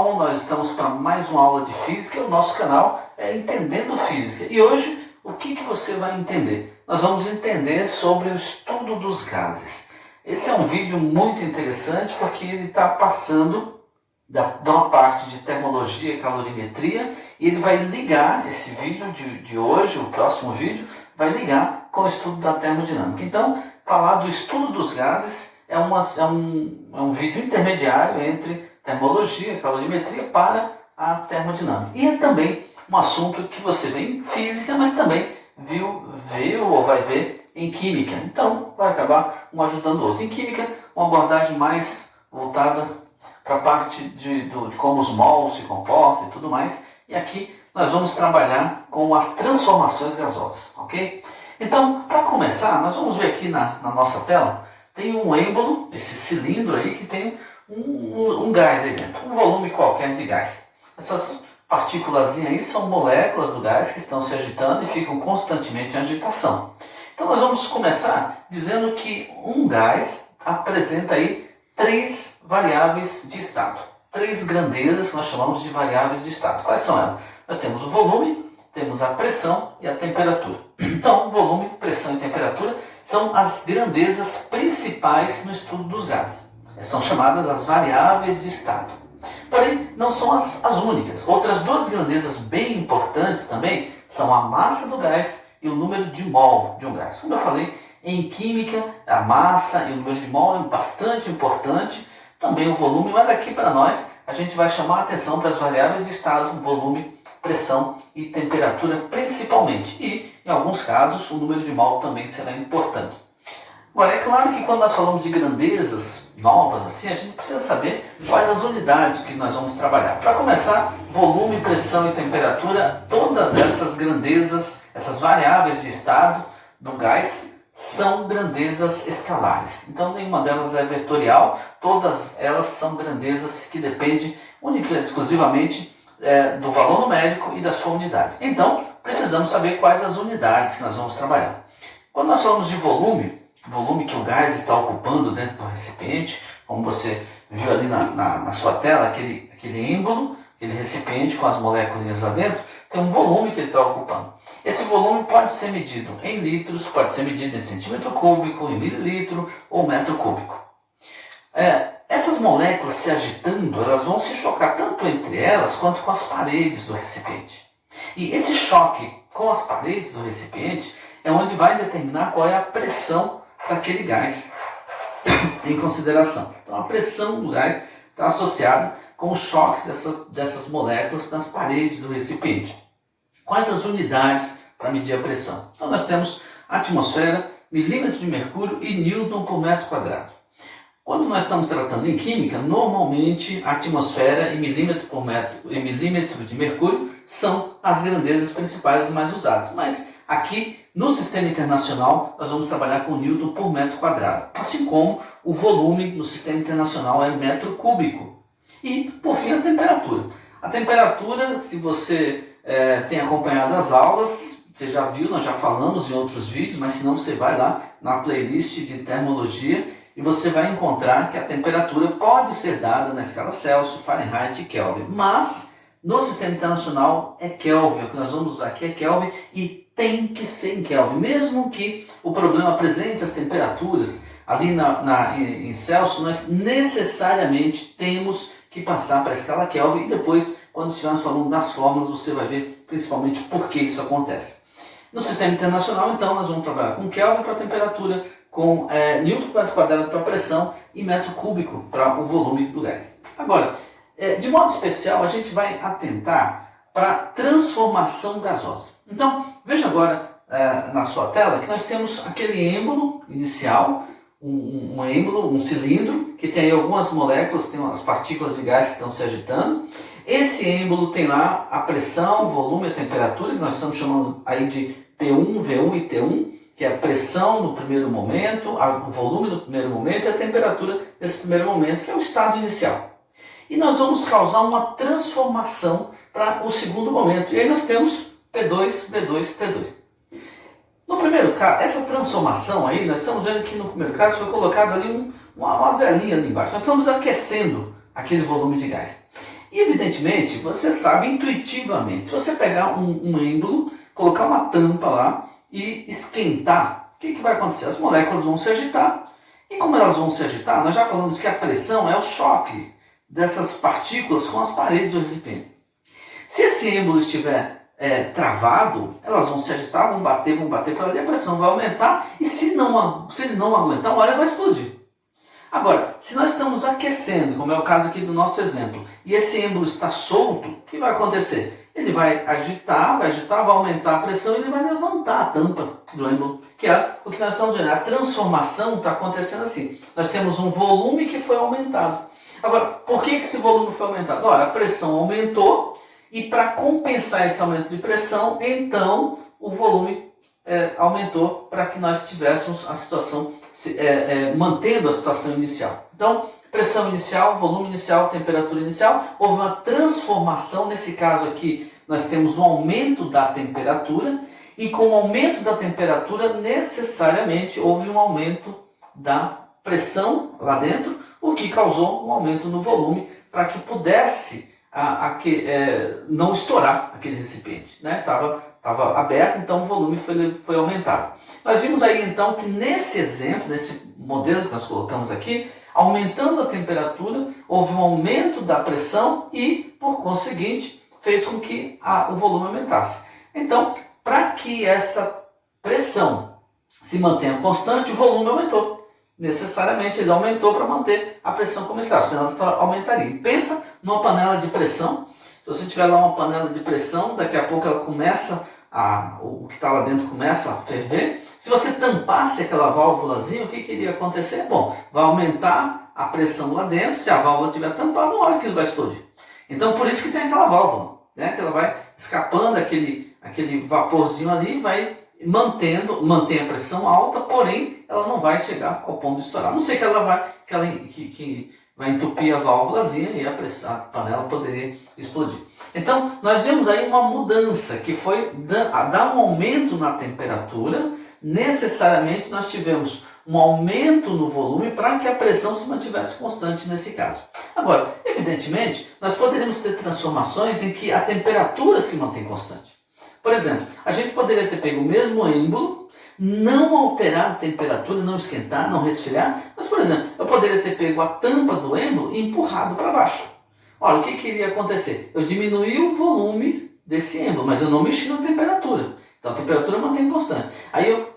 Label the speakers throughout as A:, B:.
A: pessoal, nós estamos para mais uma aula de física. O nosso canal é Entendendo Física. E hoje, o que você vai entender? Nós vamos entender sobre o estudo dos gases. Esse é um vídeo muito interessante porque ele está passando de uma parte de termologia e calorimetria e ele vai ligar esse vídeo de hoje, o próximo vídeo, vai ligar com o estudo da termodinâmica. Então, falar do estudo dos gases é um vídeo intermediário entre termologia e calorimetria para a termodinâmica. E é também um assunto que você vê em física, mas também viu ou vai ver em química. Então, vai acabar um ajudando o outro. Em química, uma abordagem mais voltada para a parte de como os mols se comportam e tudo mais. E aqui nós vamos trabalhar com as transformações gasosas, ok? Então, para começar, nós vamos ver aqui na nossa tela, tem um êmbolo, esse cilindro aí, que tem um gás aí dentro, um volume qualquer de gás. Essas partículas aí são moléculas do gás que estão se agitando e ficam constantemente em agitação. Então nós vamos começar dizendo que um gás apresenta aí três variáveis de estado. Três grandezas que nós chamamos de variáveis de estado. Quais são elas? Nós temos o volume, temos a pressão e a temperatura. Então, volume, pressão e temperatura são as grandezas principais no estudo dos gases. São chamadas as variáveis de estado. Porém, não são as únicas. Outras duas grandezas bem importantes também são a massa do gás e o número de mol de um gás. Como eu falei, em química, a massa e o número de mol é bastante importante, também o volume, mas aqui para nós a gente vai chamar a atenção para as variáveis de estado, volume, pressão e temperatura principalmente. E, em alguns casos, o número de mol também será importante. Agora, é claro que quando nós falamos de grandezas novas, assim, a gente precisa saber quais as unidades que nós vamos trabalhar. Para começar, volume, pressão e temperatura, todas essas grandezas, essas variáveis de estado do gás, são grandezas escalares. Então, nenhuma delas é vetorial, todas elas são grandezas que dependem única e exclusivamente do valor numérico e da sua unidade. Então, precisamos saber quais as unidades que nós vamos trabalhar. Quando nós falamos de volume que o gás está ocupando dentro do recipiente, como você viu ali na sua tela, aquele êmbolo, aquele recipiente com as moléculas lá dentro, tem um volume que ele está ocupando. Esse volume pode ser medido em litros, pode ser medido em centímetro cúbico, em mililitro ou metro cúbico. Essas moléculas se agitando, elas vão se chocar tanto entre elas quanto com as paredes do recipiente. E esse choque com as paredes do recipiente é onde vai determinar qual é a pressão daquele gás em consideração. Então a pressão do gás está associada com os choques dessas moléculas nas paredes do recipiente. Quais as unidades para medir a pressão? Então nós temos atmosfera, milímetro de mercúrio e Newton por metro quadrado. Quando nós estamos tratando em química, normalmente a atmosfera e milímetro de mercúrio são as grandezas principais mais usadas. Mas aqui no sistema internacional nós vamos trabalhar com Newton por metro quadrado. Assim como o volume no sistema internacional é metro cúbico. E por fim a temperatura. A temperatura, se você tem acompanhado as aulas, você já viu, nós já falamos em outros vídeos, mas se não você vai lá na playlist de termologia e você vai encontrar que a temperatura pode ser dada na escala Celsius, Fahrenheit e Kelvin. Mas no sistema internacional é Kelvin, o que nós vamos usar aqui é Kelvin e tem que ser em Kelvin. Mesmo que o problema apresente as temperaturas ali em Celsius, nós necessariamente temos que passar para a escala Kelvin e depois, quando estivermos falando das fórmulas, você vai ver principalmente por que isso acontece. No sistema internacional, então, nós vamos trabalhar com Kelvin para a temperatura, com Newton por metro quadrado para a pressão e metro cúbico para o volume do gás. Agora, de modo especial, a gente vai atentar para a transformação gasosa. Então, veja agora na sua tela que nós temos aquele êmbolo inicial, um êmbolo, um cilindro, que tem aí algumas moléculas, tem as partículas de gás que estão se agitando. Esse êmbolo tem lá a pressão, o volume e a temperatura, que nós estamos chamando aí de P1, V1 e T1, que é a pressão no primeiro momento, o volume no primeiro momento e a temperatura nesse primeiro momento, que é o estado inicial. E nós vamos causar uma transformação para o segundo momento. E aí nós temos P2, V2, T2. No primeiro caso, essa transformação aí, nós estamos vendo que no primeiro caso foi colocado ali uma velinha ali embaixo. Nós estamos aquecendo aquele volume de gás. E evidentemente, você sabe intuitivamente, se você pegar um êmbolo, colocar uma tampa lá e esquentar, o que vai acontecer? As moléculas vão se agitar. E como elas vão se agitar, nós já falamos que a pressão é o choque dessas partículas com as paredes do recipiente. Se esse êmbolo estiver travado, elas vão se agitar, vão bater para ali, a pressão vai aumentar e se ele não aguentar, uma hora vai explodir. Agora, se nós estamos aquecendo, como é o caso aqui do nosso exemplo, e esse êmbolo está solto, o que vai acontecer? Ele vai agitar, vai aumentar a pressão e ele vai levantar a tampa do êmbolo, que é o que nós estamos vendo. A transformação está acontecendo assim. Nós temos um volume que foi aumentado. Agora, por que esse volume foi aumentado? Ora, a pressão aumentou e para compensar esse aumento de pressão, então o volume aumentou para que nós tivéssemos a situação, mantendo a situação inicial. Então, pressão inicial, volume inicial, temperatura inicial, houve uma transformação, nesse caso aqui nós temos um aumento da temperatura e com o aumento da temperatura necessariamente houve um aumento da pressão lá dentro, o que causou um aumento no volume para que pudesse não estourar aquele recipiente, né? Estava aberto, então o volume foi aumentado. Nós vimos aí então que nesse exemplo, nesse modelo que nós colocamos aqui, aumentando a temperatura, houve um aumento da pressão e, por conseguinte, fez com que o volume aumentasse. Então, para que essa pressão se mantenha constante, o volume aumentou. Necessariamente ele aumentou para manter a pressão como estava, senão ela só aumentaria. Pensa numa panela de pressão. Se você tiver lá uma panela de pressão, daqui a pouco ela começa, o que está lá dentro começa a ferver. Se você tampasse aquela válvulazinha, o que iria acontecer? Bom, vai aumentar a pressão lá dentro, se a válvula estiver tampada, uma hora que ele vai explodir. Então por isso que tem aquela válvula, né? Que ela vai escapando aquele vaporzinho ali, vai mantém a pressão alta, porém ela não vai chegar ao ponto de estourar. A não ser que ela vai entupir a válvulazinha e a panela poderia explodir. Então nós vemos aí uma mudança que foi dar um aumento na temperatura. Necessariamente nós tivemos um aumento no volume para que a pressão se mantivesse constante nesse caso. Agora, evidentemente, nós poderíamos ter transformações em que a temperatura se mantém constante. Por exemplo, a gente poderia ter pego o mesmo êmbolo, não alterar a temperatura, não esquentar, não resfriar, mas, por exemplo, eu poderia ter pego a tampa do êmbolo e empurrado para baixo. Olha, o que iria acontecer? Eu diminuí o volume desse êmbolo, mas eu não mexi na temperatura. Então a temperatura mantém constante. Aí eu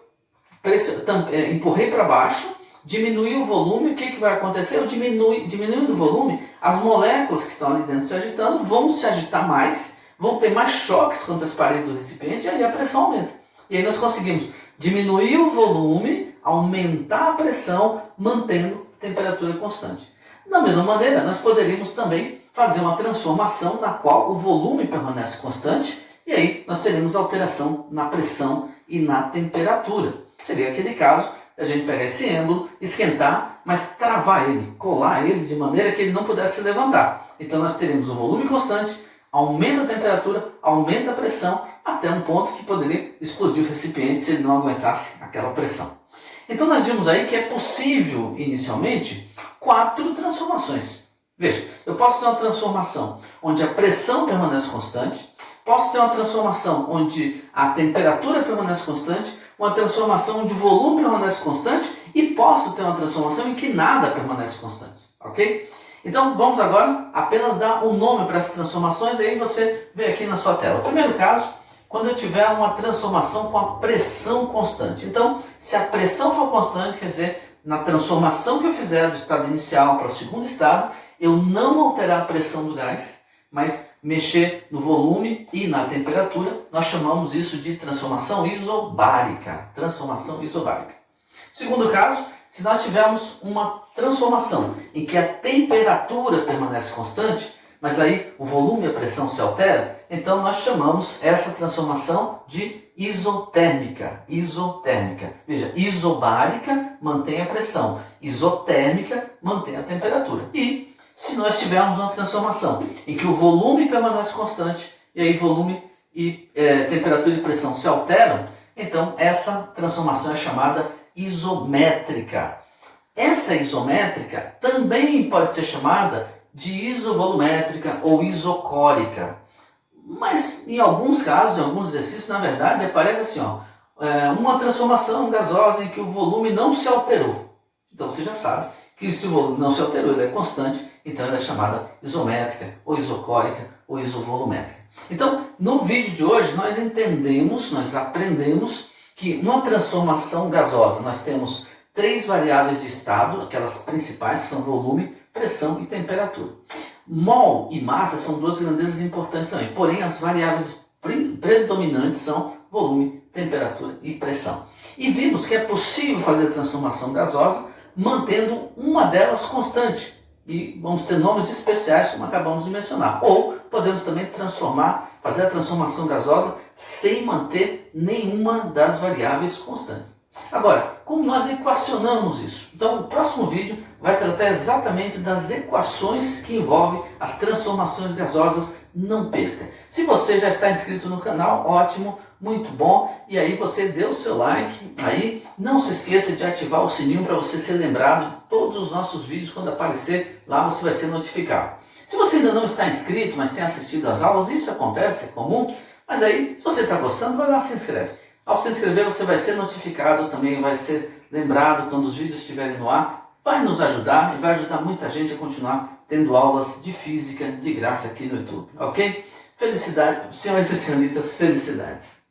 A: empurrei para baixo, diminui o volume, o que vai acontecer? Diminuindo o volume, as moléculas que estão ali dentro se agitando vão se agitar mais, vão ter mais choques contra as paredes do recipiente e aí a pressão aumenta. E aí nós conseguimos diminuir o volume, aumentar a pressão, mantendo a temperatura constante. Da mesma maneira, nós poderíamos também fazer uma transformação na qual o volume permanece constante e aí nós teremos alteração na pressão e na temperatura. Seria aquele caso da gente pegar esse êmbolo, esquentar, mas travar ele, colar ele de maneira que ele não pudesse se levantar. Então nós teremos o volume constante, aumenta a temperatura, aumenta a pressão, até um ponto que poderia explodir o recipiente se ele não aguentasse aquela pressão. Então nós vimos aí que é possível, inicialmente, 4 transformações. Veja, eu posso ter uma transformação onde a pressão permanece constante, posso ter uma transformação onde a temperatura permanece constante, uma transformação onde o volume permanece constante e posso ter uma transformação em que nada permanece constante, ok? Então vamos agora apenas dar um nome para essas transformações e aí você vê aqui na sua tela. O primeiro caso, quando eu tiver uma transformação com a pressão constante. Então, se a pressão for constante, quer dizer, na transformação que eu fizer do estado inicial para o segundo estado, eu não alterar a pressão do gás, mas mexer no volume e na temperatura, nós chamamos isso de transformação isobárica. Transformação isobárica. Segundo caso, se nós tivermos uma transformação em que a temperatura permanece constante, mas aí o volume e a pressão se altera, então nós chamamos essa transformação de isotérmica. Isotérmica. Veja, isobárica mantém a pressão, isotérmica mantém a temperatura. E se nós tivermos uma transformação em que o volume permanece constante e aí volume e temperatura e pressão se alteram, então essa transformação é chamada isométrica. Essa isométrica também pode ser chamada de isovolumétrica ou isocórica. Mas em alguns casos, em alguns exercícios, na verdade, aparece assim, ó, uma transformação gasosa em que o volume não se alterou. Então você já sabe que se o volume não se alterou, ele é constante, então ela é chamada isométrica, ou isocórica, ou isovolumétrica. Então, no vídeo de hoje, nós aprendemos que uma transformação gasosa, nós temos 3 variáveis de estado, aquelas principais, que são volume, pressão e temperatura. Mol e massa são 2 grandezas importantes também, porém as variáveis predominantes são volume, temperatura e pressão. E vimos que é possível fazer a transformação gasosa mantendo uma delas constante. E vamos ter nomes especiais, como acabamos de mencionar. Ou podemos também fazer a transformação gasosa sem manter nenhuma das variáveis constante. Agora, como nós equacionamos isso? Então, o próximo vídeo vai tratar exatamente das equações que envolvem as transformações gasosas. Não perca! Se você já está inscrito no canal, ótimo, muito bom. E aí você dê o seu like, aí não se esqueça de ativar o sininho para você ser lembrado de todos os nossos vídeos. Quando aparecer lá, você vai ser notificado. Se você ainda não está inscrito, mas tem assistido às aulas, isso acontece, é comum. Mas aí, se você está gostando, vai lá e se inscreve. Ao se inscrever, você vai ser notificado, também vai ser lembrado quando os vídeos estiverem no ar. Vai nos ajudar e vai ajudar muita gente a continuar tendo aulas de física de graça aqui no YouTube, ok? Felicidade, senhoras e senhoritas, felicidades!